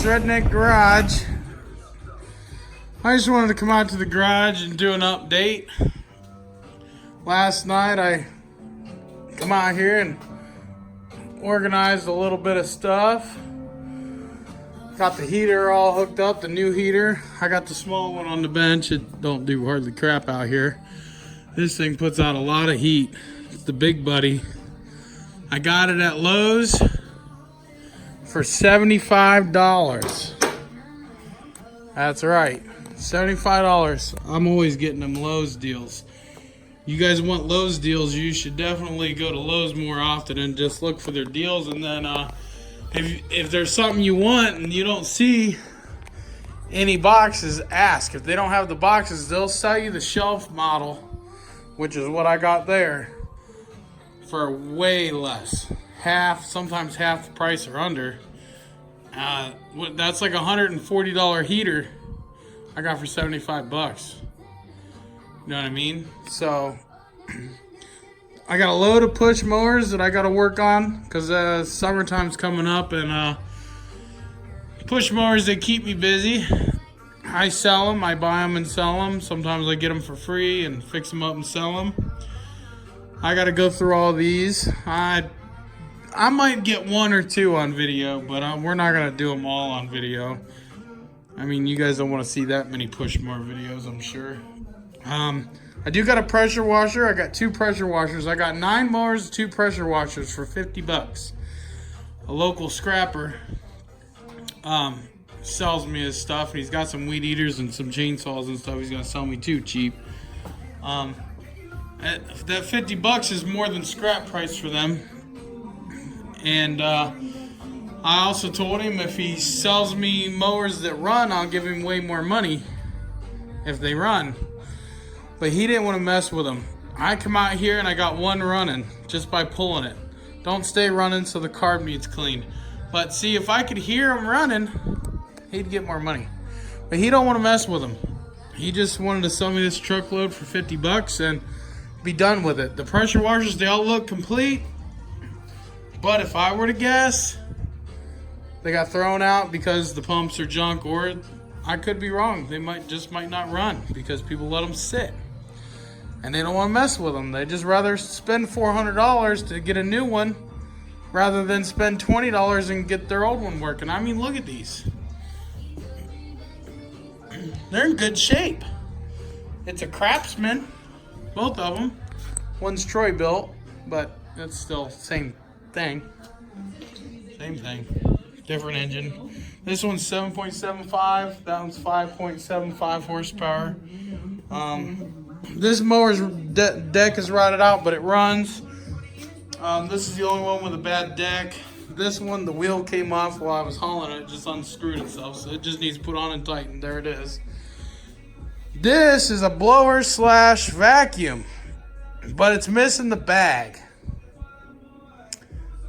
Redneck Garage. I just wanted to come out to the garage and do an update. Last night I come out here and organized a little bit of stuff. Got the heater all hooked up, the new heater. I got the small one on the bench. It don't do hardly crap out here. This thing puts out a lot of heat. It's the big buddy. I got it at Lowe's for $75. That's right, $75. I'm always getting them Lowe's deals. You guys want Lowe's deals, you should definitely go to Lowe's more often and just look for their deals. And then if there's something you want and you don't see any boxes, ask. If they don't have the boxes, they'll sell you the shelf model, which is what I got there, for way less. Half, sometimes half the price or under. That's like a $140 heater I got for 75 bucks. You know what I mean? So I got a load of push mowers that I got to work on because summertime's coming up, and push mowers, they keep me busy. I sell them, I buy them and sell them. Sometimes I get them for free and fix them up and sell them. I got to go through all these. I might get one or two on video, but we're not going to do them all on video. I mean, you guys don't want to see that many push mower videos, I'm sure. I do got a pressure washer. I got 2 pressure washers. I got 9 mowers, 2 pressure washers for 50 bucks. A local scrapper sells me his stuff, and he's got some weed eaters and some chainsaws and stuff he's going to sell me too cheap. That 50 bucks is more than scrap price for them. And I also told him if he sells me mowers that run, I'll give him way more money if they run. But he didn't want to mess with them. I come out here and I got one running just by pulling it. Don't stay running so the carb needs cleaned. But see, if I could hear him running, he'd get more money. But he don't want to mess with them. He just wanted to sell me this truckload for 50 bucks and be done with it. The pressure washers, they all look complete. But if I were to guess, they got thrown out because the pumps are junk, or I could be wrong. They might not run because people let them sit. And they don't want to mess with them. They just rather spend $400 to get a new one rather than spend $20 and get their old one working. I mean, look at these. They're in good shape. It's a Craftsman, both of them. One's Troy built, but it's still same thing. Same thing. Different engine. This one's 7.75. That one's 5.75 horsepower. This mower's deck is rotted out, but it runs. This is the only one with a bad deck. This one, the wheel came off while I was hauling it. It just unscrewed itself, so it just needs put on and tightened. There it is. This is a blower / vacuum, but it's missing the bag.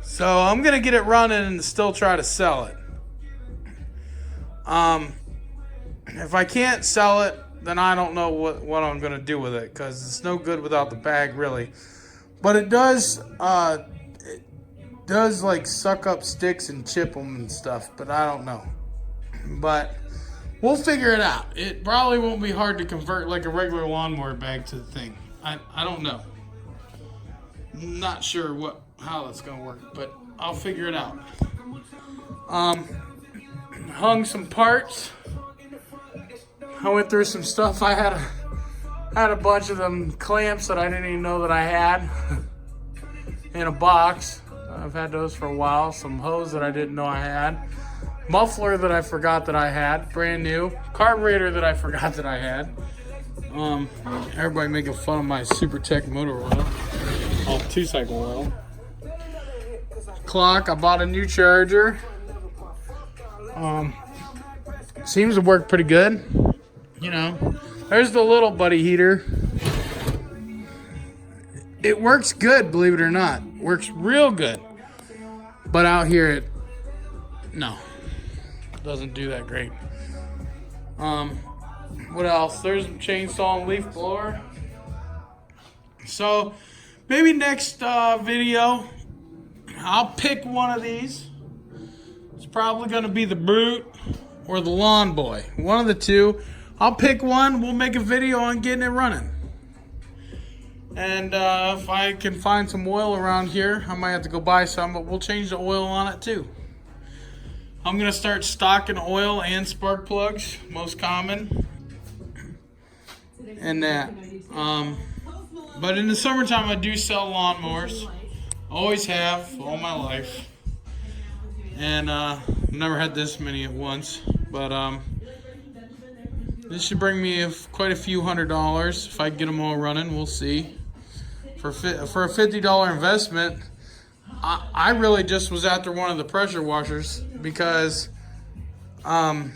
So I'm going to get it running and still try to sell it. If I can't sell it, then I don't know what I'm going to do with it, because it's no good without the bag, really. But it does like suck up sticks and chip them and stuff, but I don't know. But we'll figure it out. It probably won't be hard to convert like a regular lawnmower bag to the thing. I don't know. Not sure how that's gonna work, but I'll figure it out. Hung some parts. I went through some stuff. I had a bunch of them clamps that I didn't even know that I had in a box. I've had those for a while. Some hose that I didn't know I had. Muffler that I forgot that I had, brand new. Carburetor that I forgot that I had. Everybody making fun of my Super Tech motor oil. Oh, 2-cycle oil. Clock, I bought a new charger. Seems to work pretty good. You know, there's the little buddy heater. It works good, believe it or not. Works real good. But out here, no, doesn't do that great. What else? There's a chainsaw and leaf blower. So maybe next video, I'll pick one of these. It's probably going to be the Brute or the Lawn Boy. One of the two. I'll pick one. We'll make a video on getting it running. And if I can find some oil around here, I might have to go buy some, but we'll change the oil on it too. I'm going to start stocking oil and spark plugs, most common, and that. But in the summertime, I do sell lawnmowers. Always have, all my life. And never had this many at once. But this should bring me quite a few $100s if I get them all running. We'll see. For a $50 investment, I really just was after one of the pressure washers because I'm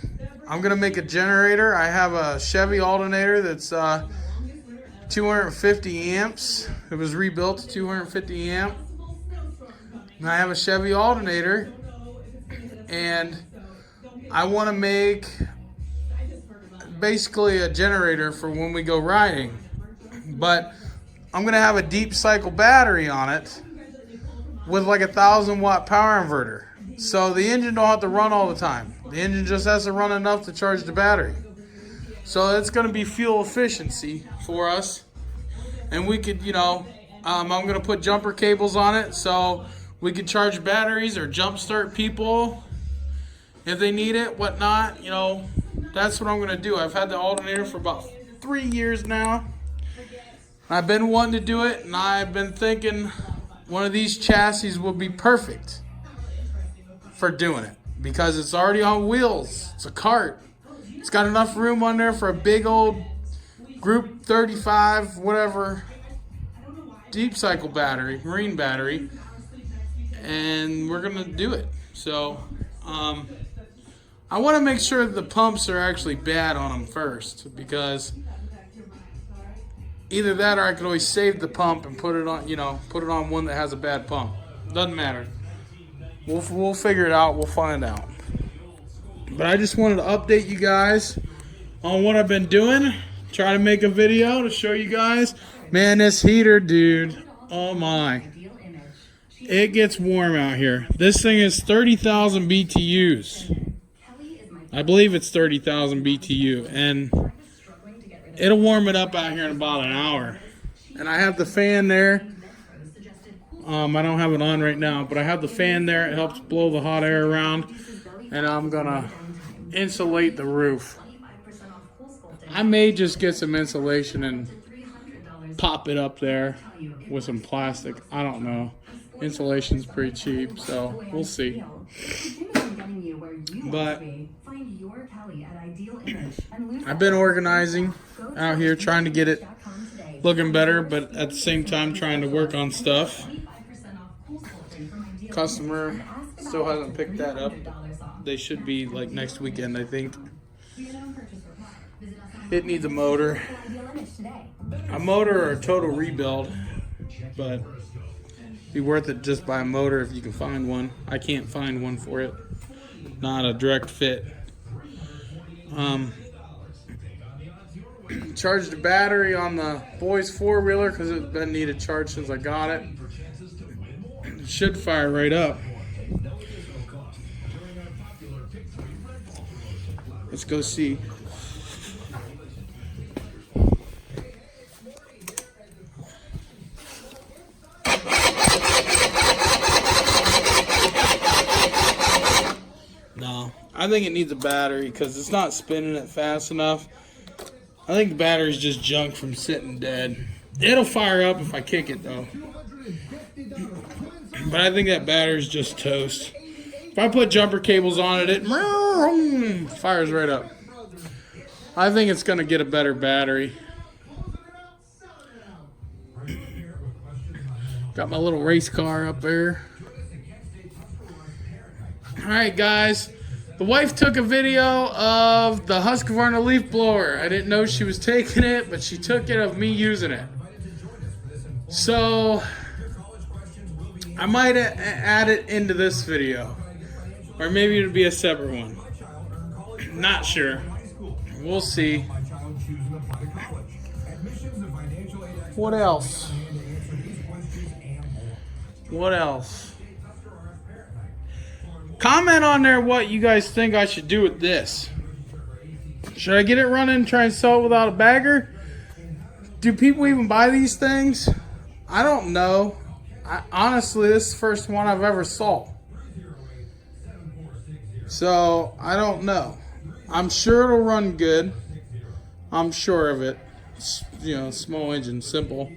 going to make a generator. I have a Chevy alternator that's 250 amps. It was rebuilt to 250 amp. And I have a Chevy alternator, and I want to make basically a generator for when we go riding. But I'm going to have a deep cycle battery on it with like a 1,000-watt power inverter. So the engine don't have to run all the time. The engine just has to run enough to charge the battery. So it's going to be fuel efficiency for us. And we could, I'm going to put jumper cables on it so we could charge batteries or jump start people if they need it, whatnot. That's what I'm going to do. I've had the alternator for about 3 years now. I've been wanting to do it, and I've been thinking one of these chassis would be perfect for doing it because it's already on wheels. It's a cart. It's got enough room on there for a big old Group 35, whatever, deep cycle battery, marine battery, and we're going to do it. So I want to make sure the pumps are actually bad on them first, because either that or I could always save the pump and put it on one that has a bad pump. Doesn't matter. We'll figure it out. We'll find out. But I just wanted to update you guys on what I've been doing. Try to make a video to show you guys. Man, this heater, dude. Oh my. It gets warm out here. This thing is 30,000 BTUs. I believe it's 30,000 BTU. And it'll warm it up out here in about an hour. And I have the fan there. I don't have it on right now, but I have the fan there. It helps blow the hot air around. And I'm going to insulate the roof. I may just get some insulation and pop it up there with some plastic. I don't know. Insulation's pretty cheap, so we'll see. But I've been organizing out here, trying to get it looking better, but at the same time trying to work on stuff. Customer still hasn't picked that up. They should be like next weekend, I think. It needs a motor. A motor or a total rebuild, but be worth it just buy a motor if you can find one. I can't find one for it. Not a direct fit. Charged the battery on the boys' four-wheeler because it's been needed charged since I got it. It should fire right up. Let's go see. No, I think it needs a battery because it's not spinning it fast enough. I think the battery's just junk from sitting dead. It'll fire up if I kick it though. But I think that battery's just toast. If I put jumper cables on it, it fires right up. I think it's going to get a better battery. Got my little race car up there. Alright guys, the wife took a video of the Husqvarna leaf blower. I didn't know she was taking it, but she took it of me using it. So I might add it into this video, or maybe it'll be a separate one. Not sure. We'll see. What else? What else? Comment on there what you guys think I should do with this. Should I get it running and try and sell it without a bagger? Do people even buy these things? I don't know. Honestly, this is the first one I've ever sold. So, I don't know. I'm sure it'll run good. I'm sure of it. It's, you know, small engine, simple.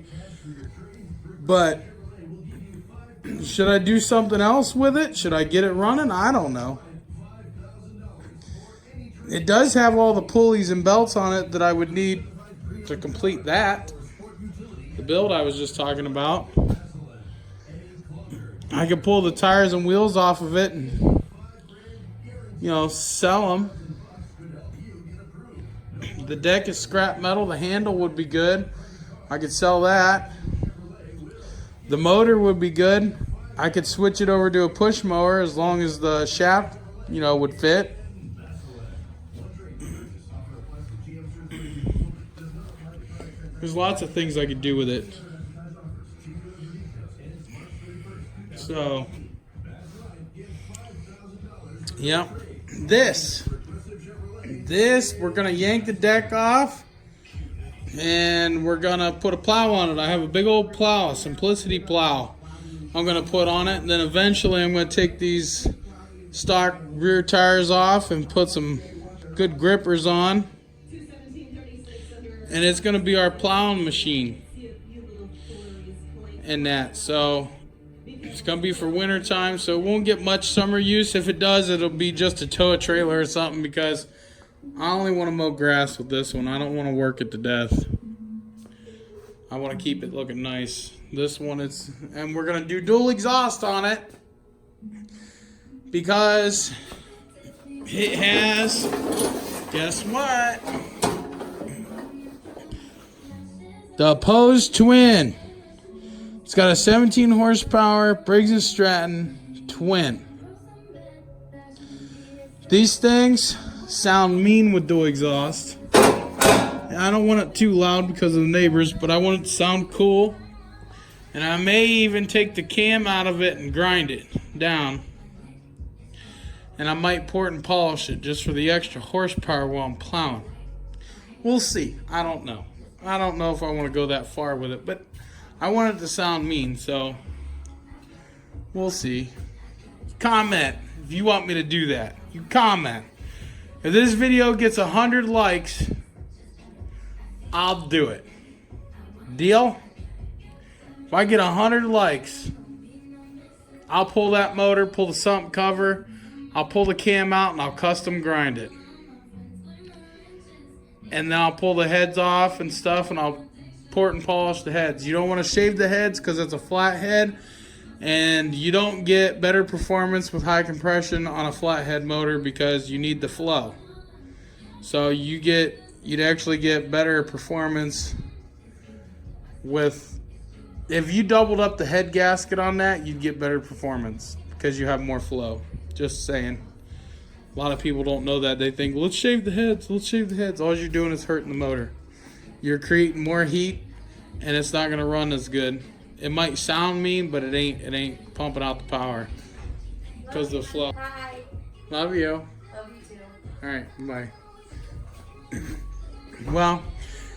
But should I do something else with it? Should I get it running? I don't know. It does have all the pulleys and belts on it that I would need to complete that. The build I was just talking about. I could pull the tires and wheels off of it and, you know, sell them. The deck is scrap metal. The handle would be good. I could sell that. The motor would be good. I could switch it over to a push mower as long as the shaft, you know, would fit. There's lots of things I could do with it. So, yeah, this, we're going to yank the deck off and we're going to put a plow on it. I have a big old plow, a Simplicity plow I'm going to put on it. And then eventually I'm going to take these stock rear tires off and put some good grippers on. And it's going to be our plowing machine and that. So it's going to be for winter time, so it won't get much summer use. If it does, it'll be just to tow a trailer or something, because I only want to mow grass with this one. I don't want to work it to death. I want to keep it looking nice. This one is, and we're going to do dual exhaust on it because it has, guess what? The opposed twin. It's got a 17 horsepower Briggs & Stratton twin. These things sound mean with dual exhaust. I don't want it too loud because of the neighbors, but I want it to sound cool. And I may even take the cam out of it and grind it down. And I might port and polish it just for the extra horsepower while I'm plowing. We'll see. I don't know. I don't know if I want to go that far with it, but I want it to sound mean, so we'll see. Comment if you want me to do that. You comment. If this video gets 100 likes, I'll do it. Deal? If I get 100 likes, I'll pull that motor, pull the sump cover, I'll pull the cam out, and I'll custom grind it. And then I'll pull the heads off and stuff, and I'll port and polish the heads. You don't want to shave the heads because it's a flat head, and you don't get better performance with high compression on a flathead motor because you need the flow. So you'd actually get better performance with, if you doubled up the head gasket on that, you'd get better performance because you have more flow. Just saying. A lot of people don't know that. They think, let's shave the heads, let's shave the heads. All you're doing is hurting the motor. You're creating more heat, and it's not going to run as good. It might sound mean, but it ain't pumping out the power because of the flow. Hi. Love you. Love you too. All right, bye. Well,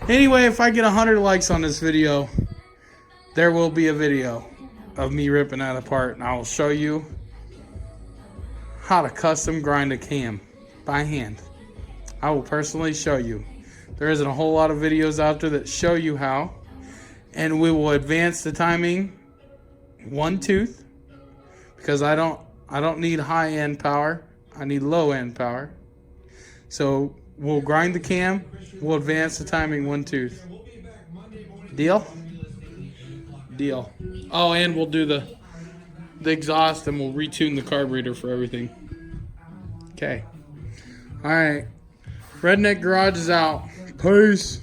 anyway, if I get 100 likes on this video, there will be a video of me ripping that apart, and I will show you how to custom grind a cam by hand. I will personally show you. There isn't a whole lot of videos out there that show you how, and we will advance the timing one tooth because I don't need high-end power. I need low-end power. So we'll grind the cam, we'll advance the timing one tooth. Deal? Deal. Oh, and we'll do the exhaust, and we'll retune the carburetor for everything. Okay. All right. Redneck Garage is out. Peace.